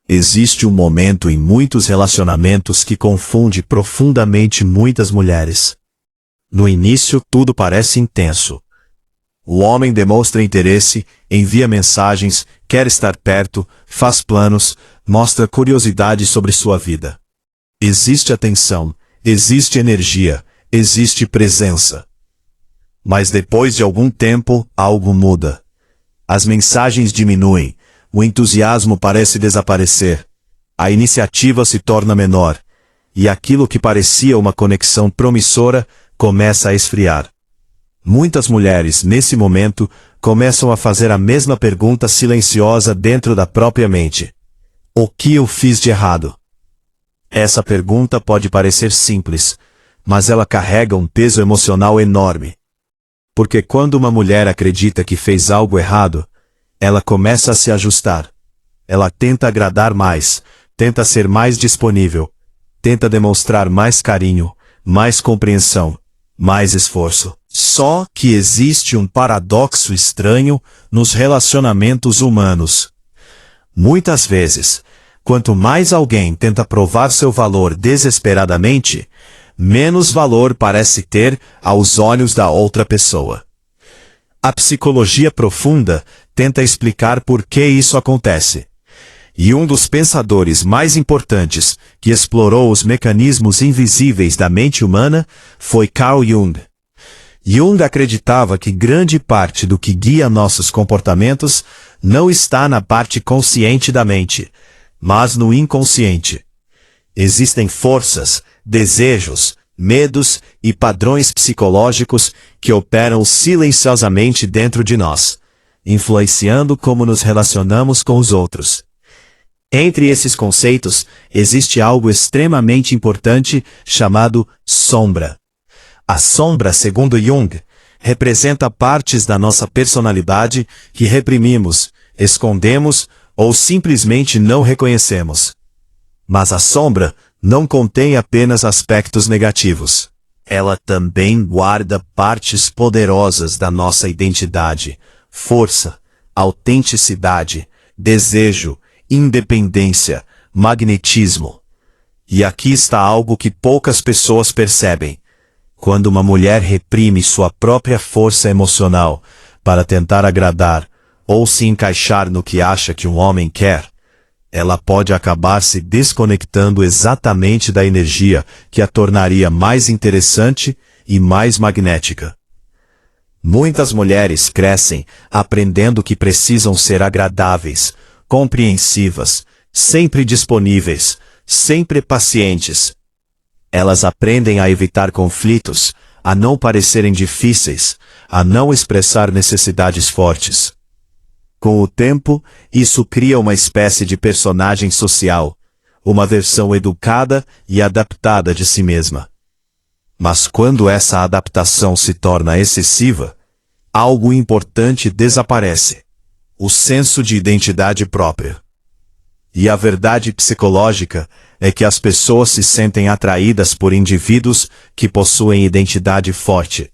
Existe um momento em muitos relacionamentos que confunde profundamente muitas mulheres. No início, tudo parece intenso. O homem demonstra interesse, envia mensagens, quer estar perto, faz planos, mostra curiosidade sobre sua vida. Existe atenção, existe energia, existe presença. Mas depois de algum tempo, algo muda. As mensagens diminuem, o entusiasmo parece desaparecer, a iniciativa se torna menor, e aquilo que parecia uma conexão promissora começa a esfriar. Muitas mulheres, nesse momento, começam a fazer a mesma pergunta silenciosa dentro da própria mente. O que eu fiz de errado? Essa pergunta pode parecer simples, mas ela carrega um peso emocional enorme. Porque quando uma mulher acredita que fez algo errado, ela começa a se ajustar. Ela tenta agradar mais, tenta ser mais disponível, tenta demonstrar mais carinho, mais compreensão, mais esforço. Só que existe um paradoxo estranho nos relacionamentos humanos. Muitas vezes, quanto mais alguém tenta provar seu valor desesperadamente, menos valor parece ter aos olhos da outra pessoa. A psicologia profunda tenta explicar por que isso acontece. E um dos pensadores mais importantes que explorou os mecanismos invisíveis da mente humana foi Carl Jung. Jung acreditava que grande parte do que guia nossos comportamentos não está na parte consciente da mente, mas no inconsciente. Existem forças, desejos, medos e padrões psicológicos que operam silenciosamente dentro de nós, influenciando como nos relacionamos com os outros. Entre esses conceitos, existe algo extremamente importante chamado sombra. A sombra, segundo Jung, representa partes da nossa personalidade que reprimimos, escondemos ou simplesmente não reconhecemos. Mas a sombra não contém apenas aspectos negativos. Ela também guarda partes poderosas da nossa identidade, força, autenticidade, desejo, independência, magnetismo. E aqui está algo que poucas pessoas percebem. Quando uma mulher reprime sua própria força emocional para tentar agradar ou se encaixar no que acha que um homem quer, ela pode acabar se desconectando exatamente da energia que a tornaria mais interessante e mais magnética. Muitas mulheres crescem aprendendo que precisam ser agradáveis, compreensivas, sempre disponíveis, sempre pacientes. Elas aprendem a evitar conflitos, a não parecerem difíceis, a não expressar necessidades fortes. Com o tempo, isso cria uma espécie de personagem social, uma versão educada e adaptada de si mesma. Mas quando essa adaptação se torna excessiva, algo importante desaparece: o senso de identidade própria. E a verdade psicológica é que as pessoas se sentem atraídas por indivíduos que possuem identidade forte.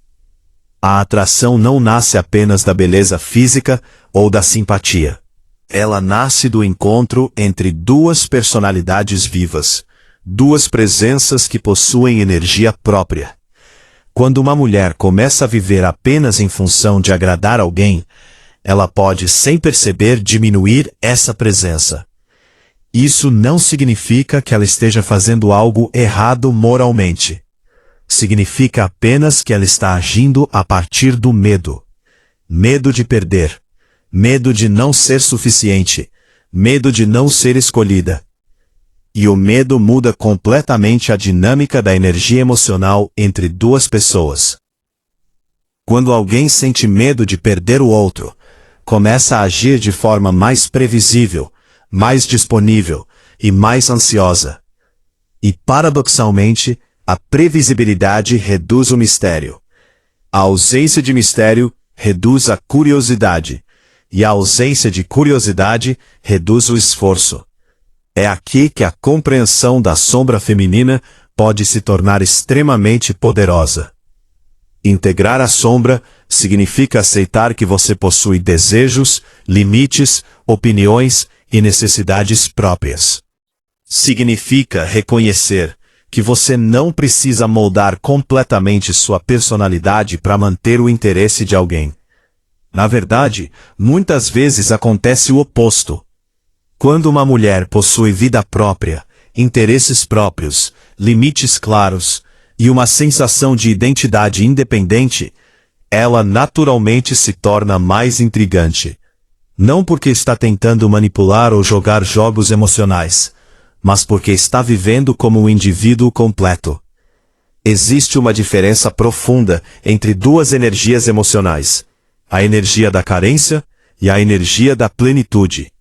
A atração não nasce apenas da beleza física ou da simpatia. Ela nasce do encontro entre duas personalidades vivas, duas presenças que possuem energia própria. Quando uma mulher começa a viver apenas em função de agradar alguém, ela pode, sem perceber, diminuir essa presença. Isso não significa que ela esteja fazendo algo errado moralmente. Significa apenas que ela está agindo a partir do medo. Medo de perder. Medo de não ser suficiente. Medo de não ser escolhida. E o medo muda completamente a dinâmica da energia emocional entre duas pessoas. Quando alguém sente medo de perder o outro, começa a agir de forma mais previsível, mais disponível e mais ansiosa. E, paradoxalmente, a previsibilidade reduz o mistério. A ausência de mistério reduz a curiosidade, e a ausência de curiosidade reduz o esforço. É aqui que a compreensão da sombra feminina pode se tornar extremamente poderosa. Integrar a sombra significa aceitar que você possui desejos, limites, opiniões e necessidades próprias. Significa reconhecer que você não precisa moldar completamente sua personalidade para manter o interesse de alguém. Na verdade, muitas vezes acontece o oposto. Quando uma mulher possui vida própria, interesses próprios, limites claros e uma sensação de identidade independente, ela naturalmente se torna mais intrigante. Não porque está tentando manipular ou jogar jogos emocionais, mas porque está vivendo como um indivíduo completo. Existe uma diferença profunda entre duas energias emocionais: a energia da carência e a energia da plenitude.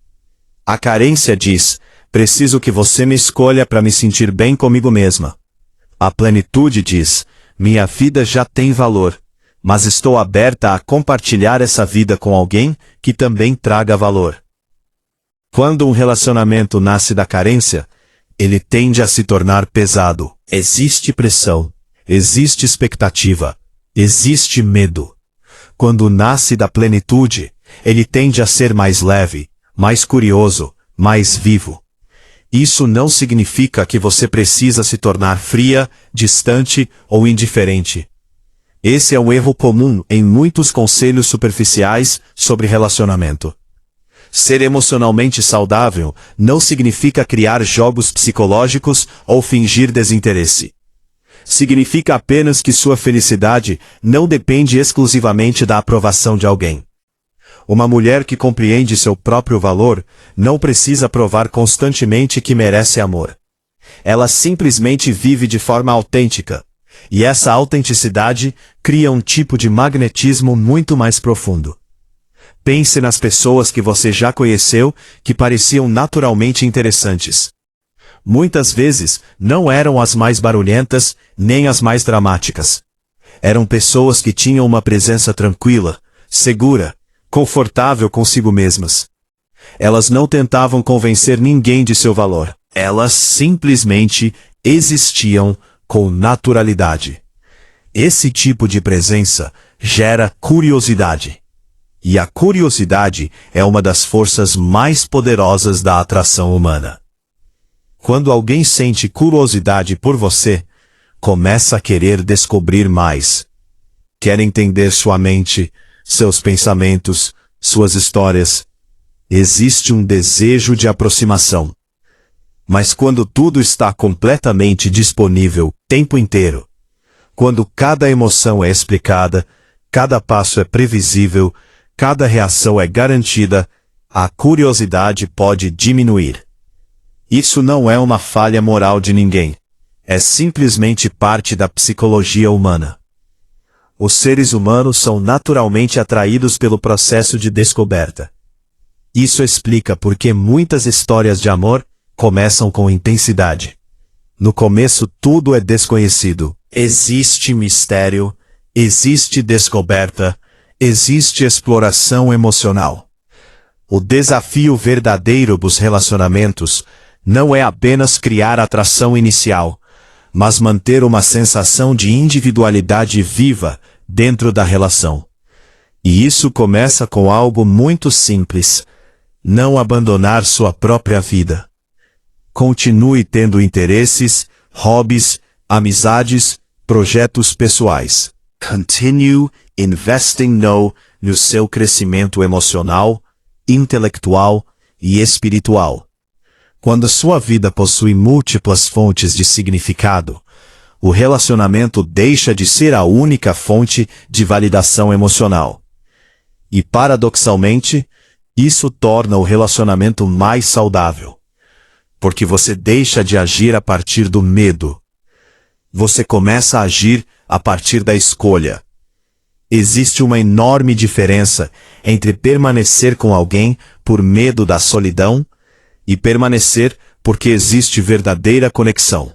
A carência diz: preciso que você me escolha para me sentir bem comigo mesma. A plenitude diz: minha vida já tem valor, mas estou aberta a compartilhar essa vida com alguém que também traga valor. Quando um relacionamento nasce da carência, ele tende a se tornar pesado. Existe pressão, existe expectativa, existe medo. Quando nasce da plenitude, ele tende a ser mais leve, mais curioso, mais vivo. Isso não significa que você precisa se tornar fria, distante ou indiferente. Esse é um erro comum em muitos conselhos superficiais sobre relacionamento. Ser emocionalmente saudável não significa criar jogos psicológicos ou fingir desinteresse. Significa apenas que sua felicidade não depende exclusivamente da aprovação de alguém. Uma mulher que compreende seu próprio valor não precisa provar constantemente que merece amor. Ela simplesmente vive de forma autêntica, e essa autenticidade cria um tipo de magnetismo muito mais profundo. Pense nas pessoas que você já conheceu que pareciam naturalmente interessantes. Muitas vezes, não eram as mais barulhentas, nem as mais dramáticas. Eram pessoas que tinham uma presença tranquila, segura, confortável consigo mesmas. Elas não tentavam convencer ninguém de seu valor. Elas simplesmente existiam com naturalidade. Esse tipo de presença gera curiosidade. E a curiosidade é uma das forças mais poderosas da atração humana. Quando alguém sente curiosidade por você, começa a querer descobrir mais. Quer entender sua mente, seus pensamentos, suas histórias. Existe um desejo de aproximação. Mas quando tudo está completamente disponível, o tempo inteiro, quando cada emoção é explicada, cada passo é previsível, cada reação é garantida, a curiosidade pode diminuir. Isso não é uma falha moral de ninguém. É simplesmente parte da psicologia humana. Os seres humanos são naturalmente atraídos pelo processo de descoberta. Isso explica por que muitas histórias de amor começam com intensidade. No começo tudo é desconhecido. Existe mistério, existe descoberta, existe exploração emocional. O desafio verdadeiro dos relacionamentos não é apenas criar atração inicial, mas manter uma sensação de individualidade viva dentro da relação. E isso começa com algo muito simples: não abandonar sua própria vida. Continue tendo interesses, hobbies, amizades, projetos pessoais. Continue investing no seu crescimento emocional, intelectual e espiritual. Quando sua vida possui múltiplas fontes de significado, o relacionamento deixa de ser a única fonte de validação emocional. E paradoxalmente, isso torna o relacionamento mais saudável. Porque você deixa de agir a partir do medo. Você começa a agir a partir da escolha. Existe uma enorme diferença entre permanecer com alguém por medo da solidão e permanecer porque existe verdadeira conexão.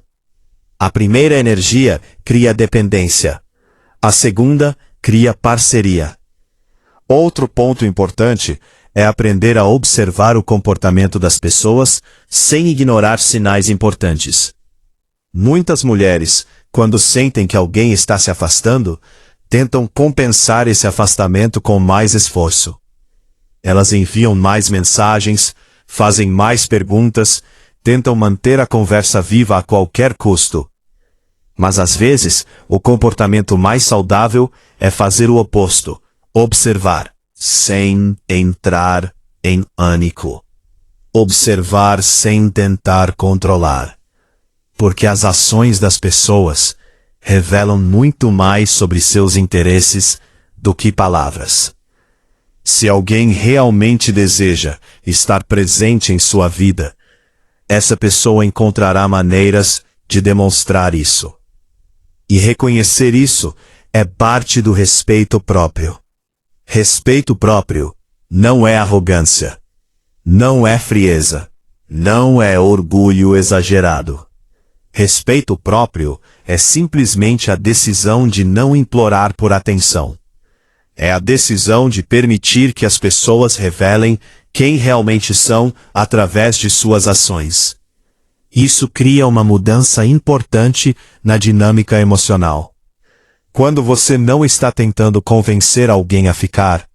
A primeira energia cria dependência. A segunda cria parceria. Outro ponto importante é aprender a observar o comportamento das pessoas sem ignorar sinais importantes. Muitas mulheres, quando sentem que alguém está se afastando, tentam compensar esse afastamento com mais esforço. Elas enviam mais mensagens, fazem mais perguntas, tentam manter a conversa viva a qualquer custo. Mas às vezes, o comportamento mais saudável é fazer o oposto, observar, sem entrar em pânico. Observar sem tentar controlar. Porque as ações das pessoas revelam muito mais sobre seus interesses do que palavras. Se alguém realmente deseja estar presente em sua vida, essa pessoa encontrará maneiras de demonstrar isso. E reconhecer isso é parte do respeito próprio. Respeito próprio não é arrogância, não é frieza, não é orgulho exagerado. Respeito próprio é simplesmente a decisão de não implorar por atenção. É a decisão de permitir que as pessoas revelem quem realmente são através de suas ações. Isso cria uma mudança importante na dinâmica emocional. Quando você não está tentando convencer alguém a ficar,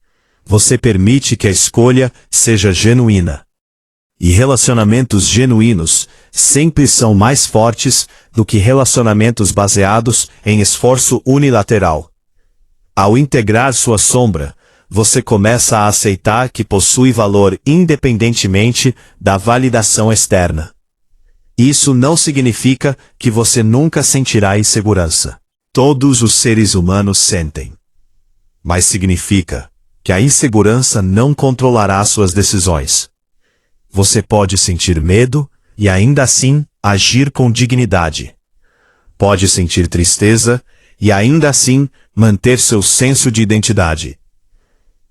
você permite que a escolha seja genuína. E relacionamentos genuínos sempre são mais fortes do que relacionamentos baseados em esforço unilateral. Ao integrar sua sombra, você começa a aceitar que possui valor independentemente da validação externa. Isso não significa que você nunca sentirá insegurança. Todos os seres humanos sentem. Mas significa que a insegurança não controlará suas decisões. Você pode sentir medo e ainda assim agir com dignidade. Pode sentir tristeza e ainda assim manter seu senso de identidade.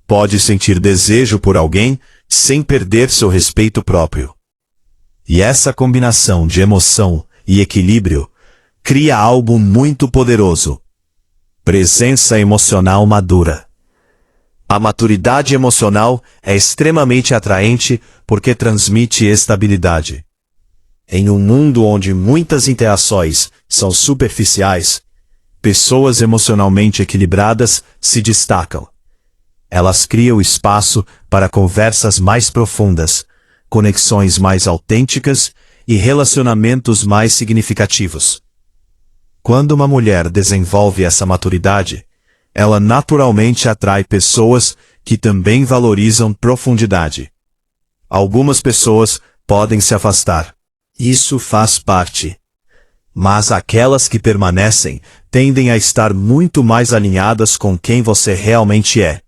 Pode sentir desejo por alguém sem perder seu respeito próprio. E essa combinação de emoção e equilíbrio cria algo muito poderoso. Presença emocional madura. A maturidade emocional é extremamente atraente porque transmite estabilidade. Em um mundo onde muitas interações são superficiais, pessoas emocionalmente equilibradas se destacam. Elas criam espaço para conversas mais profundas, conexões mais autênticas e relacionamentos mais significativos. Quando uma mulher desenvolve essa maturidade, ela naturalmente atrai pessoas que também valorizam profundidade. Algumas pessoas podem se afastar. Isso faz parte. Mas aquelas que permanecem tendem a estar muito mais alinhadas com quem você realmente é.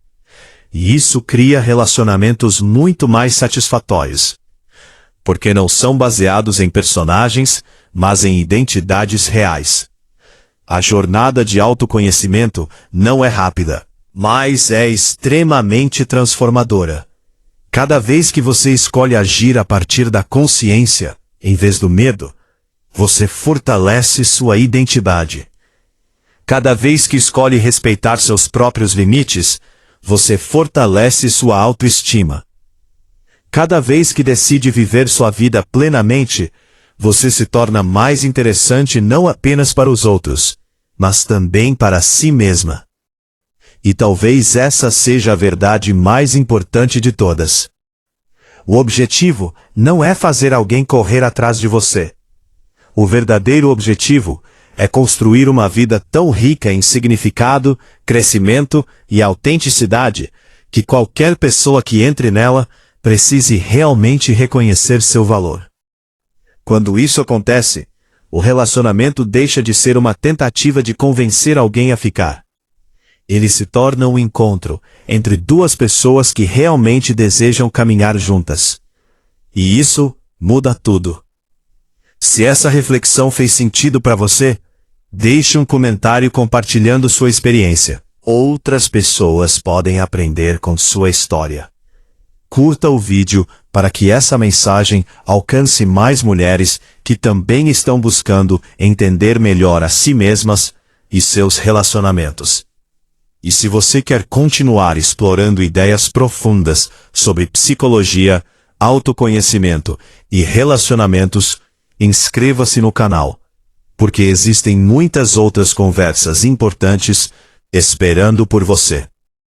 E isso cria relacionamentos muito mais satisfatórios. Porque não são baseados em personagens, mas em identidades reais. A jornada de autoconhecimento não é rápida, mas é extremamente transformadora. Cada vez que você escolhe agir a partir da consciência, em vez do medo, você fortalece sua identidade. Cada vez que escolhe respeitar seus próprios limites, você fortalece sua autoestima. Cada vez que decide viver sua vida plenamente, você se torna mais interessante não apenas para os outros, mas também para si mesma. E talvez essa seja a verdade mais importante de todas. O objetivo não é fazer alguém correr atrás de você. O verdadeiro objetivo é construir uma vida tão rica em significado, crescimento e autenticidade, que qualquer pessoa que entre nela precise realmente reconhecer seu valor. Quando isso acontece, o relacionamento deixa de ser uma tentativa de convencer alguém a ficar. Ele se torna um encontro entre duas pessoas que realmente desejam caminhar juntas. E isso muda tudo. Se essa reflexão fez sentido para você, deixe um comentário compartilhando sua experiência. Outras pessoas podem aprender com sua história. Curta o vídeo para que essa mensagem alcance mais mulheres que também estão buscando entender melhor a si mesmas e seus relacionamentos. E se você quer continuar explorando ideias profundas sobre psicologia, autoconhecimento e relacionamentos, inscreva-se no canal, porque existem muitas outras conversas importantes esperando por você.